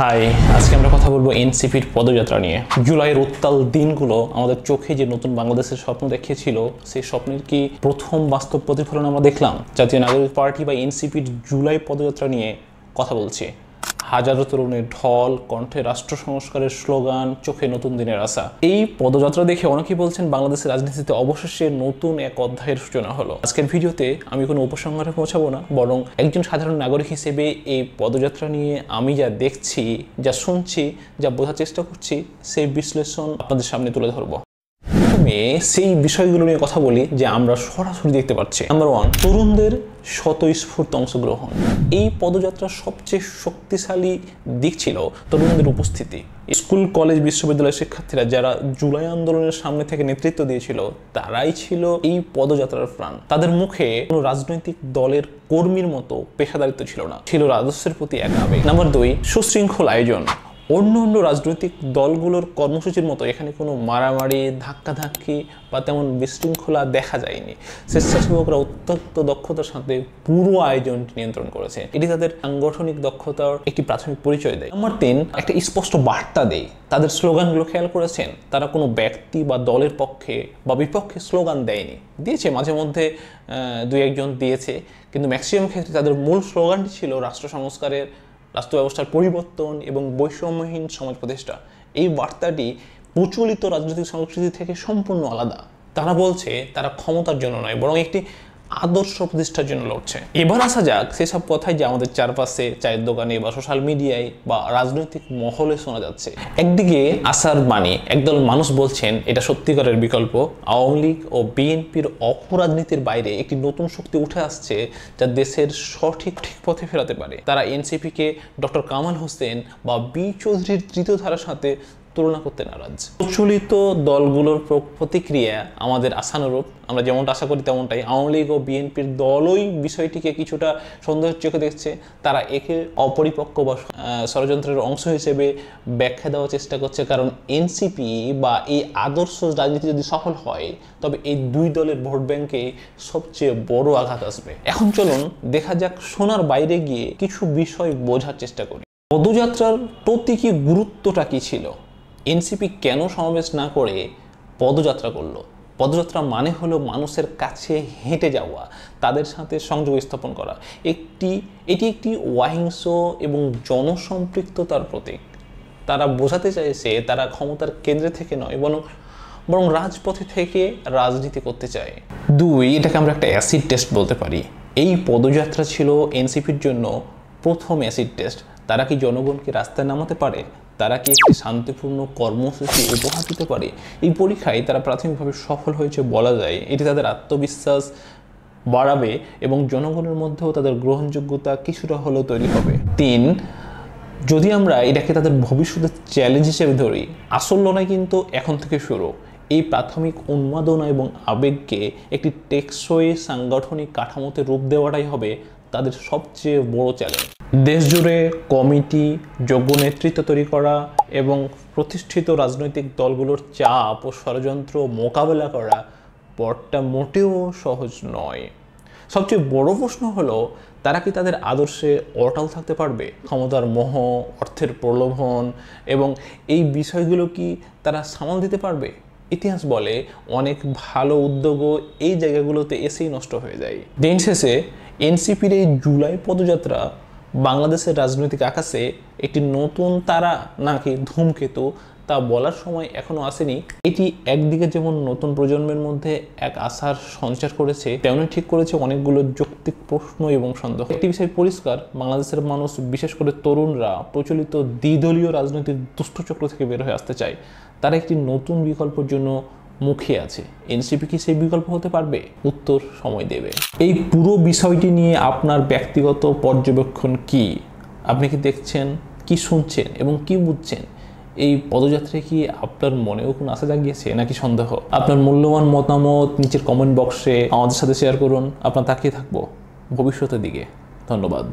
High, আজকে আমরা কথা বলবো এনসিপির পদযাত্রা নিয়ে। জুলাইয়ের উত্তাল দিনগুলো আমাদের চোখে যে নতুন বাংলাদেশের স্বপ্ন দেখিয়েছিল, সেই স্বপ্নের কি প্রথম বাস্তব প্রতিফলন আমরা দেখলাম? জাতীয় নাগরিক পার্টি বা এনসিপির জুলাই পদযাত্রা নিয়ে কথা বলছি। হাজারো তরুণের ঢল, কণ্ঠে রাষ্ট্র সংস্কারের স্লোগান, চোখে নতুন দিনের আশা। এই পদযাত্রা দেখে অনেকেই বলছেন বাংলাদেশের রাজনীতিতে অবশেষে নতুন এক অধ্যায়ের সূচনা হলো। আজকের ভিডিওতে আমি কোনো উপসংহারে পৌঁছাবো না, বরং একজন সাধারণ নাগরিক হিসেবে এই পদযাত্রা নিয়ে আমি যা দেখছি, যা শুনছি, যা বোঝার চেষ্টা করছি, সেই বিশ্লেষণ আপনাদের সামনে তুলে ধরবো। সেই বিষয়গুলো নিয়ে কথা বলি যে আমরা সরাসরি দেখতে পাচ্ছি। নাম্বার 1, তরুণদের স্বতঃস্ফূর্ত অংশগ্রহণ। এই পদযাত্রার সবচেয়ে শক্তিশালী দিক ছিল তরুণদের উপস্থিতি। স্কুল, কলেজ, বিশ্ববিদ্যালয়ের শিক্ষার্থীরা যারা জুলাই আন্দোলনের সামনে থেকে নেতৃত্ব দিয়েছিল, তারাই ছিল এই পদযাত্রার প্রাণ। তাদের মুখে কোনো রাজনৈতিক দলের কর্মীর মতো পেশাদারিত্ব ছিল না, ছিল রাজস্বের প্রতি এক আবেগ। নাম্বার 2, সুশৃঙ্খল আয়োজন। অন্য রাজনৈতিক দলগুলোর কর্মসূচির মতো এখানে কোনো মারামারি, ধাক্কাধাক্কি বা তেমন বিশৃঙ্খলা দেখা যায়নি। স্বেচ্ছাসেবকরা অত্যন্ত দক্ষতার সাথে পুরো আয়োজনটি নিয়ন্ত্রণ করেছে। এটি তাদের সাংগঠনিক দক্ষতার একটি প্রাথমিক পরিচয় দেয়। নাম্বার 3, একটা স্পষ্ট বার্তা দেয়। তাদের স্লোগানগুলো খেয়াল করেছেন? তারা কোনো ব্যক্তি বা দলের পক্ষে বা বিপক্ষে স্লোগান দেয়নি। দিয়েছে মাঝে মধ্যে, 2-1 জন দিয়েছে, কিন্তু ম্যাক্সিমাম ক্ষেত্রে তাদের মূল স্লোগানটি ছিল রাষ্ট্র সংস্কারের, রাষ্ট্র ব্যবস্থার পরিবর্তন এবং বৈষম্যহীন সমাজ প্রতিষ্ঠা। এই বার্তাটি প্রচলিত রাজনৈতিক সংস্কৃতি থেকে সম্পূর্ণ আলাদা। তারা বলছে তারা ক্ষমতার জন্য নয়, বরং একটি আদর্শ প্রতিষ্ঠার জন্য লড়ছে। এবার আসা যাক সেসব কথাই যে আমাদের চারপাশে, চায়ের দোকানে বা সোশ্যাল মিডিয়ায় বা রাজনৈতিক মহলে শোনা যাচ্ছে। একদিকে আশার বাণী, একদল মানুষ বলছেন এটা সত্যিকারের বিকল্প। আওয়ামী লীগ ও বিএনপির অপরাজনীতির বাইরে একটি নতুন শক্তি উঠে আসছে যা দেশের সঠিক পথে ফেরাতে পারে। তারা এনসিপিকে ডক্টর কামাল হোসেন বা বি চৌধুরীর তৃতীয় ধারার সাথে তুলনা করতে নারাজ। প্রচলিত দলগুলোর প্রতিক্রিয়া আমাদের আশানুরূপ। আমরা যেমনটা আশা করি তেমনটাই। আওয়ামী লীগ ও বিএনপির দলই বিষয়টিকে কিছুটা সন্দেহের চোখে দেখছে। তারা একে অপরিপক্ক বা ষড়যন্ত্রের অংশ হিসেবে ব্যাখ্যা দেওয়ার চেষ্টা করছে, কারণ এনসিপি বা এই আদর্শ রাজনীতি যদি সফল হয়, তবে এই দুই দলের ভোট ব্যাংকে সবচেয়ে বড় আঘাত আসবে। এখন চলুন দেখা যাক শোনার বাইরে গিয়ে কিছু বিষয় বোঝার চেষ্টা করি। পদযাত্রার প্রতীকী গুরুত্বটা কি ছিল? এনসিপি কেন সমাবেশ না করে পদযাত্রা করলো? পদযাত্রা মানে হলো মানুষের কাছে হেঁটে যাওয়া, তাদের সাথে সংযোগ স্থাপন করা। এটি একটি অহিংস এবং জনসম্পৃক্ততার প্রতীক। তারা বোঝাতে চাইছে তারা ক্ষমতার কেন্দ্রে থেকে নয়, বরং রাজপথে থেকে রাজনীতি করতে চায়। 2, এটাকে আমরা একটা অ্যাসিড টেস্ট বলতে পারি। এই পদযাত্রা ছিল এনসিপির জন্য প্রথম অ্যাসিড টেস্ট। তারা কি জনগণকে রাস্তায় নামাতে পারে? তারা কি একটি শান্তিপূর্ণ কর্মসূচি উপহার দিতে পারে? এই পরীক্ষায় তারা প্রাথমিকভাবে সফল হয়েছে বলা যায়। এটি তাদের আত্মবিশ্বাস বাড়াবে এবং জনগণের মধ্যেও তাদের গ্রহণযোগ্যতা কিছুটা হলেও তৈরি হবে। 3, যদি আমরা এটাকে তাদের ভবিষ্যতের চ্যালেঞ্জ হিসেবে ধরি, আসল লড়াই কিন্তু এখন থেকে শুরু। এই প্রাথমিক উন্মাদনা এবং আবেগকে একটি টেকসই সাংগঠনিক কাঠামোতে রূপ দেওয়াটাই হবে তাদের সবচেয়ে বড় চ্যালেঞ্জ। দেশ জুড়ে কমিটি, যোগ্য নেতৃত্ব তৈরি করা এবং প্রতিষ্ঠিত রাজনৈতিক দলগুলোর চাপ ও ষড়যন্ত্র মোকাবেলা করা পথটা মোটেও সহজ নয়। সবচেয়ে বড় প্রশ্ন হলো, তারা কি তাদের আদর্শে অটল থাকতে পারবে? ক্ষমতার মোহ, অর্থের প্রলোভন এবং এই বিষয়গুলো কি তারা সামাল দিতে পারবে? ইতিহাস বলে অনেক ভালো উদ্যোগও এই জায়গাগুলোতে এসেই নষ্ট হয়ে যায়। দিন শেষে এনসিপির এই জুলাই পদযাত্রা বাংলাদেশের রাজনৈতিক আকাশে একটি নতুন তারা নাকি ধূমকেতু তা বলার সময় এখনো আসেনি। এটি একদিকে যেমন নতুন প্রজন্মের মধ্যে এক আশার সঞ্চার করেছে, তেমনি ঠিক করেছে অনেকগুলো যৌক্তিক প্রশ্ন এবং সন্দেহ। একটি বিষয় পরিষ্কার, বাংলাদেশের মানুষ, বিশেষ করে তরুণরা, প্রচলিত দ্বিদলীয় রাজনৈতিক দুষ্টচক্র থেকে বের হয়ে আসতে চায়। তারা একটি নতুন বিকল্পের জন্য মুখিয়ে আছে। এনসিপি কি সেই বিকল্প হতে পারবে? উত্তর সময় দেবে। এই পুরো বিষয়টি নিয়ে আপনার ব্যক্তিগত পর্যবেক্ষণ কি? আপনি কি দেখছেন, কি শুনছেন এবং কি বুঝছেন? এই পদযাত্রায় কি আপনার মনেও কোনো আশা জাগিয়েছে নাকি সন্দেহ? আপনার মূল্যবান মতামত নিচের কমেন্ট বক্সে আমাদের সাথে শেয়ার করুন। আপনার তাকিয়ে থাকবো ভবিষ্যতের দিকে। ধন্যবাদ।